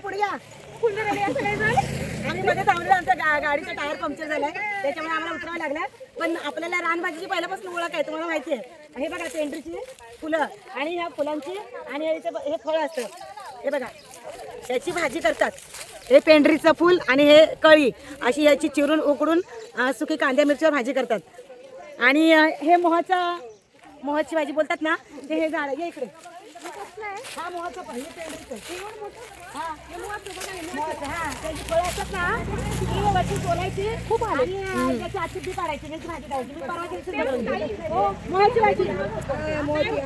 पुढे या. आम्ही मध्ये थांबलो, आमच्या गाडीचा टायर पंक्चर झालाय, त्याच्यामुळे आम्हाला उतरावं लागलं. पण आपल्याला रानभाजीची पहिल्यापासून ओळख आहे, तुम्हाला माहिती आहे. हे बघा पेंडरीची फुलं आणि ह्या फुलांची आणि हे फळ असतं. हे बघा याची भाजी करतात. हे पेंडरीचं फूल आणि हे कळी अशी याची चिरून उकडून सुकी कांद्या मिरचीवर भाजी करतात. आणि हे मोहाची भाजी बोलतात ना, ते हे झाड आहे इकडे. हा मोहाचं पण, हे पेंडरीचं. हा त्याची फळं असतात ना, ती वरती सोलायची खूप आणि त्याची आजची बी काढायची, त्याची भाजी करायची. मी परवा दिवशी मोहाची भाजी.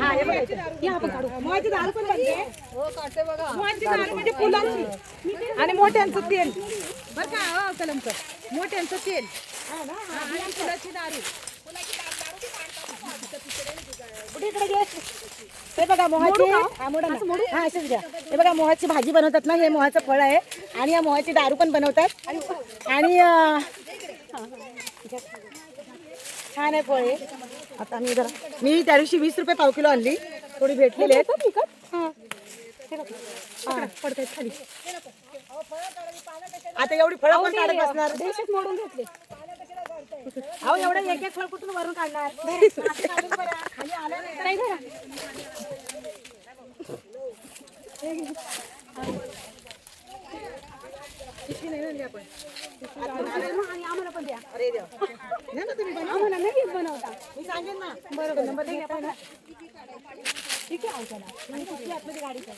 हा हे बघायचं, हे आपण काढू. मोहाची दारू पण बनते. हो काढते बघा. मोहाची दारू म्हणजे फुलांची आणि मोठ्यांचं तेल बरं का. हो कलमकर, मोठ्यांचं तेल फुलाची दारू. हे बघा मोहाची, हे बघा मोहाची भाजी बनवतात ना, हे मोहाचं फळ आहे. आणि या मोहाची दारू पण बनवतात. आणि छान आहे फळ हे. आता मी त्या दिवशी 20 रुपये पाव किलो आणली, थोडी भेटलेली आहे. पडतायत खाली. आता एवढी फळं पण काढत बसणार, देशात मोडून घेतले. अहो एवढं एक फळ कुठून वरून काढणार. खाली आलं नाही का. आम्हाला पण द्या. अरे देवा, आम्हाला नाही बनवता. मी सांगेन ना. बरोबर नंबर द्या. ठीक आहे. आतमध्ये गाडीचं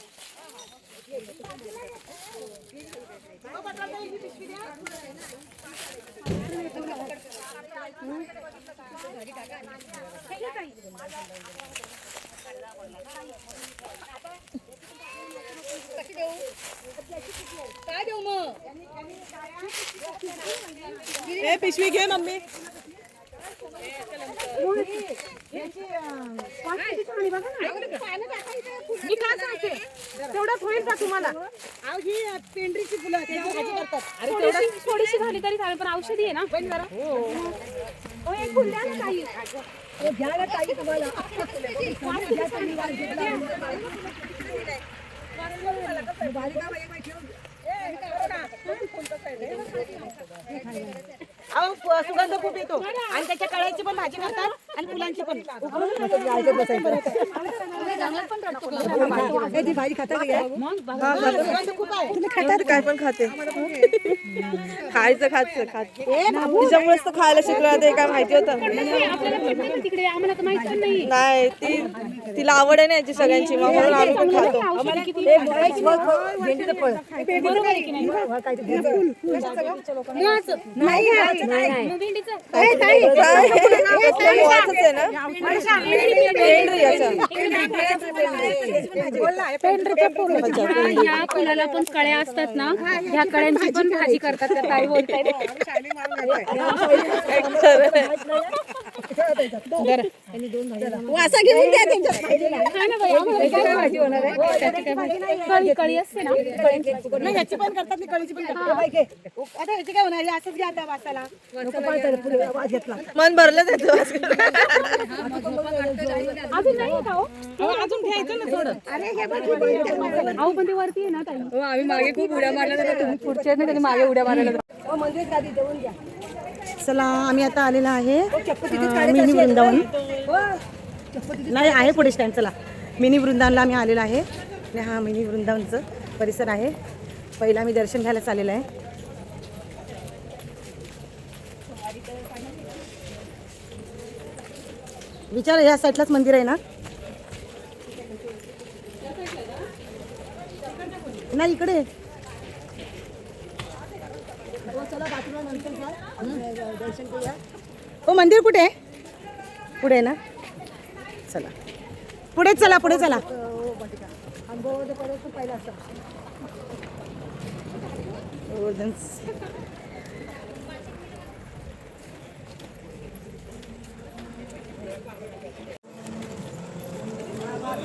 काय देऊ मग. हे पिशवी घे मम्मी. मी काय सांगते तेवढं होईल का तुम्हाला. ही पेंडरीची फुलं भाजी करतात. थोडीशी झाली तरी चालेल, पण औषधी आहे ना. एक फुल द्या ना ताई. घ्या ना ताई तुम्हाला. सुगंध खूप येतो आणि त्याच्या कळ्याची पण भाजी करतात आणि फुलांची पण. भाजी खातात तुम्ही, खातात काय पण खाते. खायचं तिच्यामुळेच तर खायला शिकलं. ते काय माहिती होतं नाही. तिला आवड आहे ना याची सगळ्यांची, म्हणून आम्ही पण खातो. ह्या फुलाला पण कळ्या असतात ना, ह्या कळ्यांची पण भाजी करतात. त्या ताई बोलतायत. कळी असते ना, याची पण करतात, कळीची पण करतात. आता याची काय होणार, असंच घ्या त्या वासाला. मन भरलं त्याचं. अजून नाही का हो? अजून घ्यायचं ना थोडं. अहो पण ते वरती आहे ना ताई. आम्ही मागे खूप उड्या मारल्या, तुम्ही पुढच्या ना त्यांनी मागे उड्या मारल्या. चला आम्ही आता आलेला आहे मिनी वृंदावन. नाही आहे पुढे स्टँड. चला मिनी वृंदावनला आम्ही आलेला आहे. आणि हा मिनी वृंदावनचं परिसर आहे. पहिला मी दर्शन घ्यायला चाललेलं आहे. विचार या साईडलाच मंदिर आहे ना. नाही इकडे. हो मंदिर कुठे आहे. पुढे आहे ना. चला पुढे चला, पुढे चला.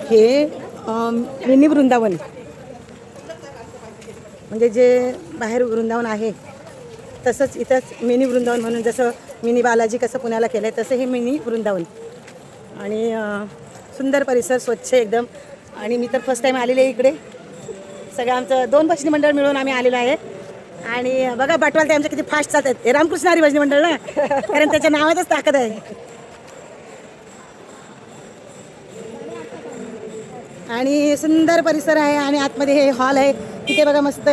हे मिनी वृंदावन म्हणजे जे बाहेर वृंदावन आहे तसंच इथंच मिनी वृंदावन म्हणून, जसं मिनी बालाजी कसं पुण्याला केलं आहे तसं हे मिनी वृंदावन. आणि सुंदर परिसर, स्वच्छ एकदम. आणि मी तर फर्स्ट टाईम आलेले आहे इकडे. सगळं आमचं 2 भजनी मंडळ मिळून आम्ही आलेलो आहे. आणि बघा बटवाल ते आमच्या किती फास्ट चालतात. हे रामकृष्ण हरी भजनी मंडळ ना, कारण त्याच्या नावातच ताकद आहे. आणि सुंदर परिसर आहे आणि आतमध्ये हे हॉल आहे. तिथे बघा मस्त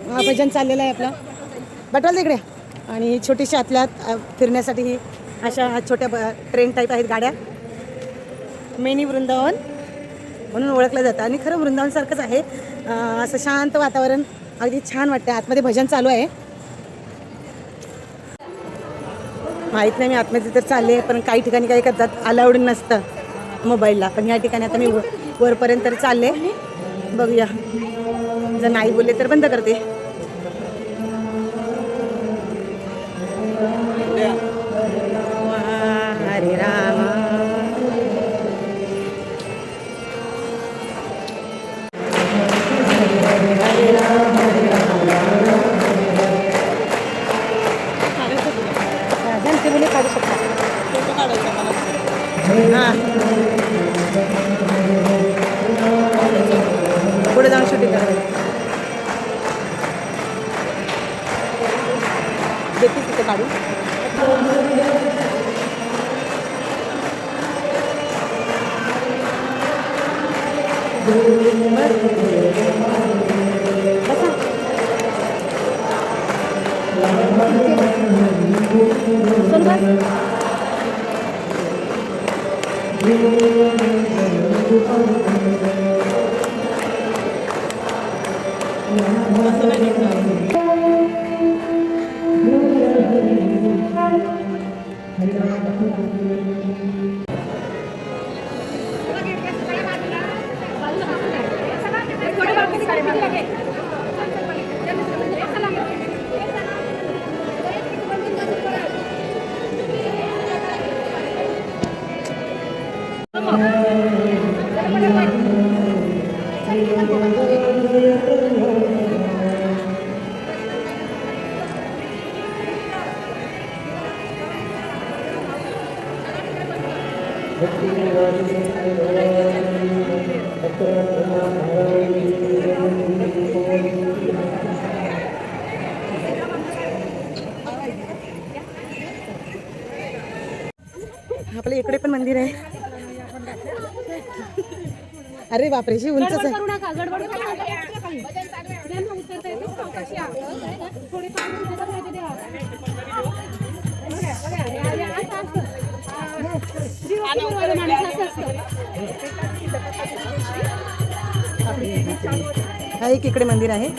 भजन चाललेलं आहे आपलं. बटवाल तिकडे. आणि छोटीशी आतल्यात फिरण्यासाठी ही अशा छोट्या ट्रेन टाईप आहेत गाड्या. मिनी वृंदावन म्हणून ओळखलं जातं आणि खरं वृंदावनसारखंच आहे. असं शांत वातावरण अगदी छान वाटतं. आतमध्ये भजन चालू आहे. माहीत नाही मी आतमध्ये तर चालले, पण काही ठिकाणी काही करतात अलाउड नसतं मोबाईलला. पण या ठिकाणी आता मी वरपर्यंत चालले. बघूया, जर नाही बोलले तर बंद करते. हरे राम. ते बोले काढू शकता. हां, पुढे जाऊन शूटिंग करायचं. देतील तिथे काढू. आपल्या इकडे पण मंदिर आहे. अरे बापरे, ही उंचच आहे. हा एक इकडे मंदिर आहे.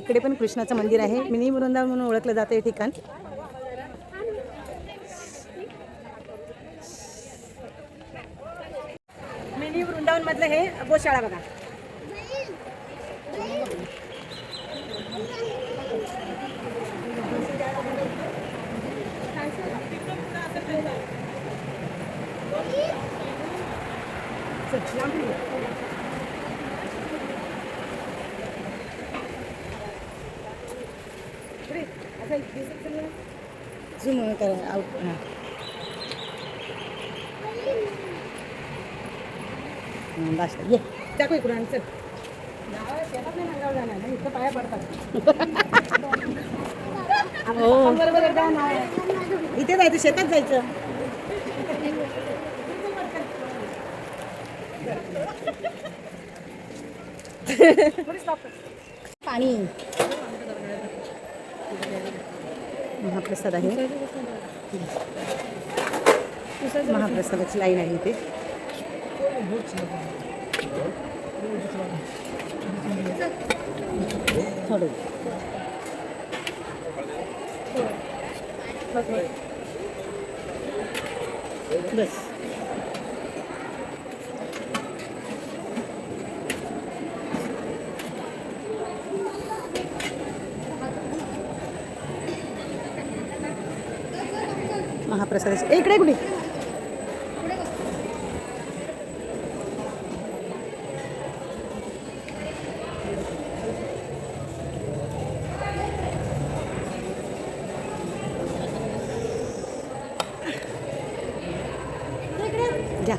इकडे पण कृष्णाचं मंदिर आहे. मिनी वृंदावन म्हणून ओळखलं जातं हे ठिकाण. मिनी वृंदावन मधलं हे गोशाळा बघा. झूम करा आउट. बस ये दाखव इकडून चल. शेतात नाही नांगाव जाणार ना, इथं पाया पडतात. बरोबर एकदा इथे जायचं, शेतात जायचं. पाणी महाप्रसाद आहे. महाप्रसादाची लाईन आहे इथे. थोडं बस. महाप्रसादाची इकडे कुठे घ्या.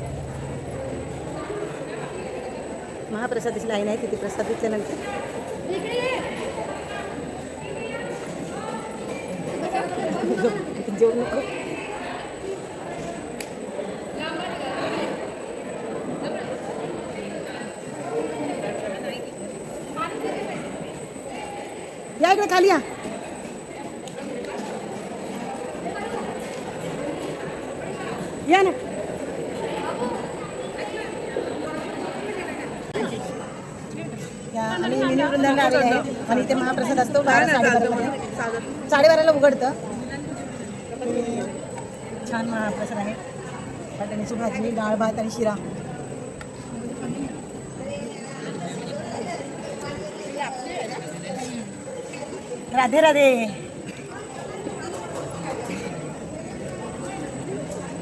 महाप्रसादाची लाईन आहे तिथे. प्रसाद घेतल्यानंतर जेवण नको. या इकडे खाली या. या ना. आम्ही मिनी वृंदावन आलेले आहे आणि इथे महाप्रसाद असतो 12:30 उघडतं. छान महाप्रसाद आहे. वाटाण्याची भाजी, डाळ भात आणि शिरा. राधे राधे.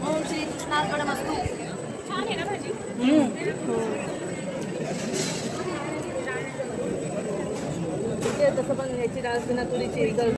ओम श्री कृष्णार्पणमस्तु. छान आहे ना भाजी. तसं पण याची डाळ असते ना तुरीची.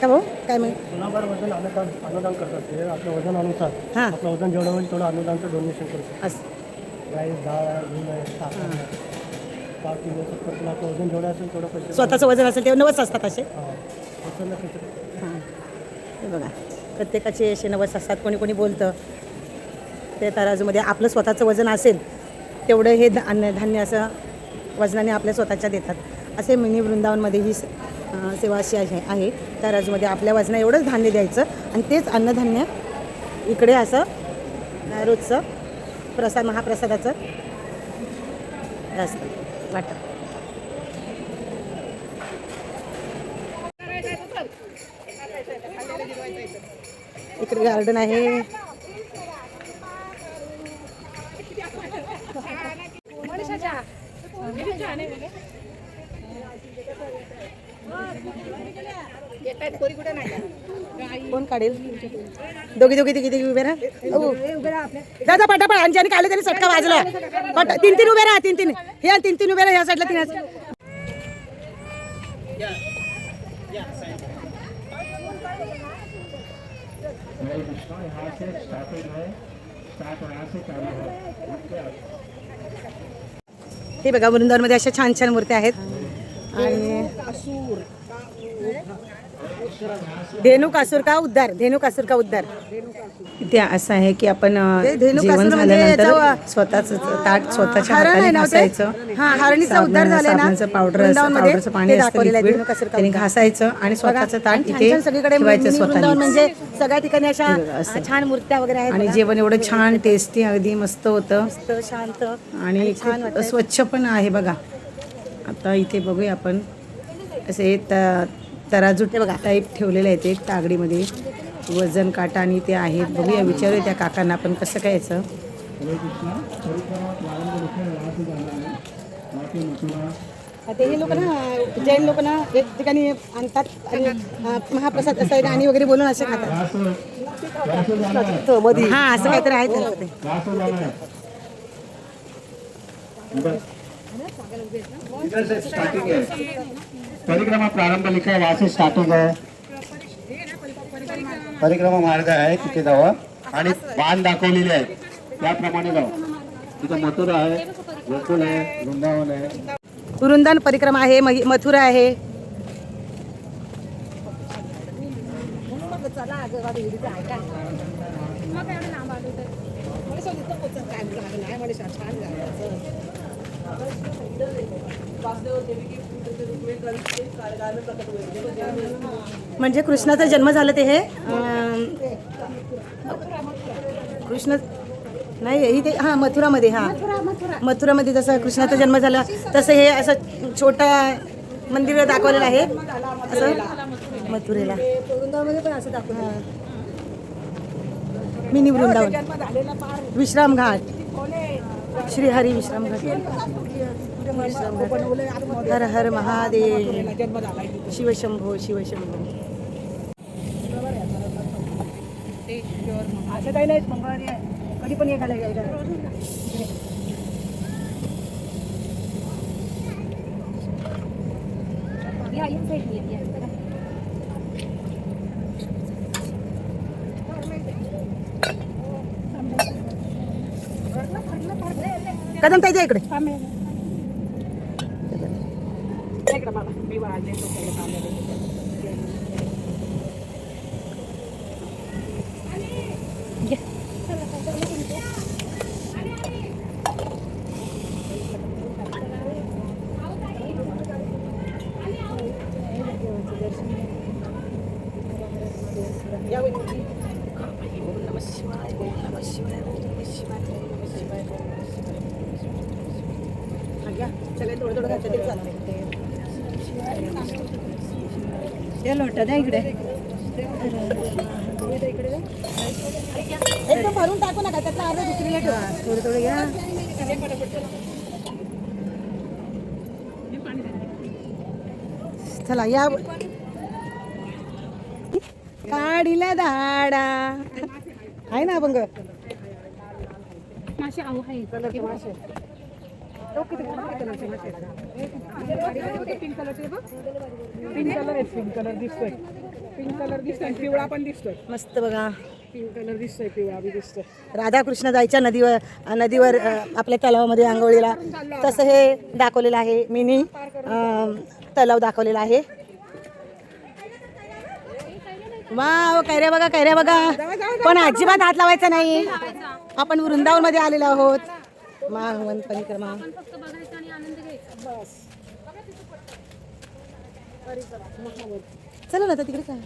का भाऊ काय मग गुन्हागार वजन अनुदान करतात. ते आपलं वजनानुसार हां आपलं वजन जेवढं होईल तेवढं अनुदानचं डोनेशन करतो. असं राईस, डाळ आहे, गूळ आहे, ताक आहे, 5 किलो 70 किलो आपलं वजन जेवढं असेल तेवढं पैसे. स्वतःचं वजन असेल ते 90 असतात असे. उचललं त्याचं. हां हे बघा प्रत्येकाचे असे 90 असतात. कोणी कोणी बोलतं ते तराजूमध्ये आपलं स्वतःचं वजन असेल तेवढं हे धान्य असं वजनाने आपल्या स्वतःच्या देतात. असे मिनी वृंदावनमध्ये ही सेवा अशी आहे. त्या राजूमध्ये आपल्या वजना एवढंच धान्य द्यायचं आणि तेच अन्नधान्य इकडे असं रोजचं प्रसाद महाप्रसादाचं असतं वाटतं. इकडे गार्डन आहे. कोण काढेल? दोघी तिघी उभे राहा. दादा पटापट अंजाने काढले तरी सटका वाजला. तीन उभे राहा. तीन उभे राहा. या साईडला 3. हे बघा वृंदावनमध्ये अशा छान छान मूर्त्या आहेत. आणि धेनुकासूर का उद्धार. ते असं आहे की आपण धेनुकासूर जेवण म्हणजे झाल्यानंतर स्वतःच ताट स्वतःच्या हाताने घासायचं. हरणीचा उद्धार झालाय ना पावडरचं पाणी असतं लिक्विड, त्याने घासायचं आणि स्वतःचं ताट इथे सगळीकडे ठेवायचं स्वतः. म्हणजे सगळ्या ठिकाणी अशा छान मूर्त्या वगैरे आहेत. आणि जेवण एवढं छान टेस्टी अगदी मस्त होतं शांत आणि खूप स्वच्छ पण आहे बघा. आता इथे बघूया आपण असे तराजू टाईप ठेवलेले आहेत एक तागडीमध्ये, वजन काटा आणि ते आहेत. बघूया विचारूया त्या काकांना आपण कसं काय याचं. ते हे लोक ना जैन लोक ना एक ठिकाणी आणतात आणि महाप्रसाद असं गाणी वगैरे बोलून असे खातात. हा असं काहीतरी आहे त्यांचं ते. परिक्रमा प्रारंभ लिखा है, वहाँ से स्टार्टिंग है. परिक्रमा मार्ग आहे तिथे जावा आणि बाण दाखवलेले आहेत त्याप्रमाणे जावा. तिथे मथुरा आहे, गोकुळ आहे, वृंदावन आहे. वृंदावन परिक्रमा आहे, मथुरा आहे. म्हणजे कृष्णाचा जन्म झाला ते हे कृष्ण नाही ही ते हां मथुरामध्ये. मथुरामध्ये जसं कृष्णाचा जन्म झाला तसं हे असं छोटा मंदिर दाखवलेलं आहे असं मथुरेला. वृंदावनमध्ये पण असं दाखवलं मिनी वृंदावन. विश्राम घाट, श्रीहरी विश्राम घाट. हर हर महादेव, शिवशंभो शिवशंभो. असं काही नाही, मंगळवारी कधी पण एखादा कदम ताई इकडे. सगळे थोडं थोडं घातलं तरी चालतं. लोटा द्या इकडे. एकदम भरून टाकू नका, त्यातला अर्धा दुसरीला ठेवा. थोडं थोडं घ्या. चला या काढीला दाडा आहे ना अभंग. मासे आऊ आहे. पिंक कलर दिसतोय, पिवळा पण दिसतोय. मस्त बघा, पिंक कलर दिसतोय, पिवळा बी दिसतोय. राधाकृष्ण जायच्या नदीवर आपल्या तलावामध्ये आंघोळीला तसं हे दाखवलेलं आहे. मिनी तलाव दाखवलेला आहे. वाव, कैऱ्या बघा. पण अजिबात हात लावायचा नाही. आपण वृंदावन मध्ये आलेलो आहोत. माहवन परिक्रमा. चला ना आता तिकडे काय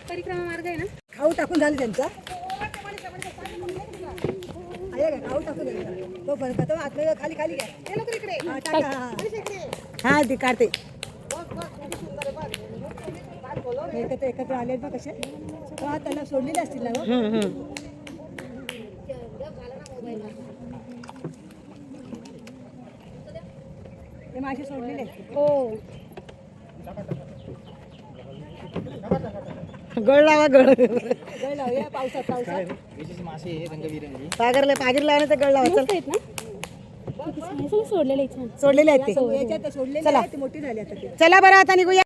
परिक्रमा मार्ग आहे ना. खाऊ टाकून झालं त्यांचा आहे का? खाऊ टाकून दिलं. तो बनवतो आतमध्ये खाली खाली घ्या. ते लोकं इकडे. हा, टाका, हा. हा ते काढते एकत्र आले बघ कसे हा त्याला सोडलेले असतील ना गं? ते मासे सोडलेले हो. गळ लावा गळ लावूया पावसात पागरला तर गळ लावा चल आहेत ना. सोडलेले छान. सोडलेले आहेत ते याच्यात सोडलेले चला ते मोठी झाली आता ते चला बरं आता निघूया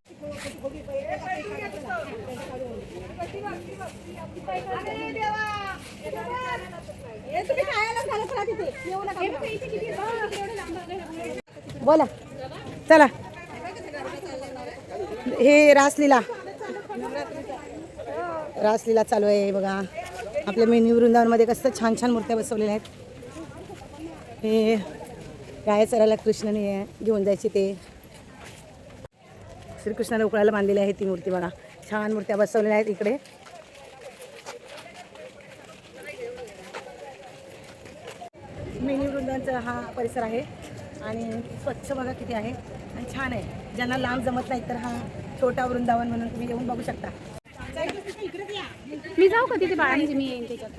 बोला चला हे रासलीला चालू आहे बघा आपल्या मिनी वृंदावनमध्ये कसं छान छान मूर्त्या बसवलेल्या आहेत हे गाय चरायला कृष्णाने घेऊन जायचे ते श्रीकृष्णाला उकळायला बांधलेली आहे ती मूर्ती बघा छान मूर्त्या बसवलेल्या आहेत इकडे मिनी वृंदावनचा हा परिसर आहे आणि स्वच्छ बघा किती आहे आणि छान आहे ज्यांना लांब जमत नाही तर हा छोटा वृंदावन म्हणून तुम्ही येऊन बघू शकता मी जाऊ का तिथे बाळांची मी येईन त्याच्यात.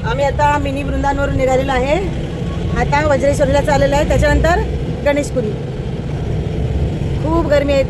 आम्ही आता मिनी वृंदावनवरून निघालेलो आहे आता वज्रेश्वरीला चाललेलो आहे त्याच्यानंतर गणेशपुरी खूप गरमी आहे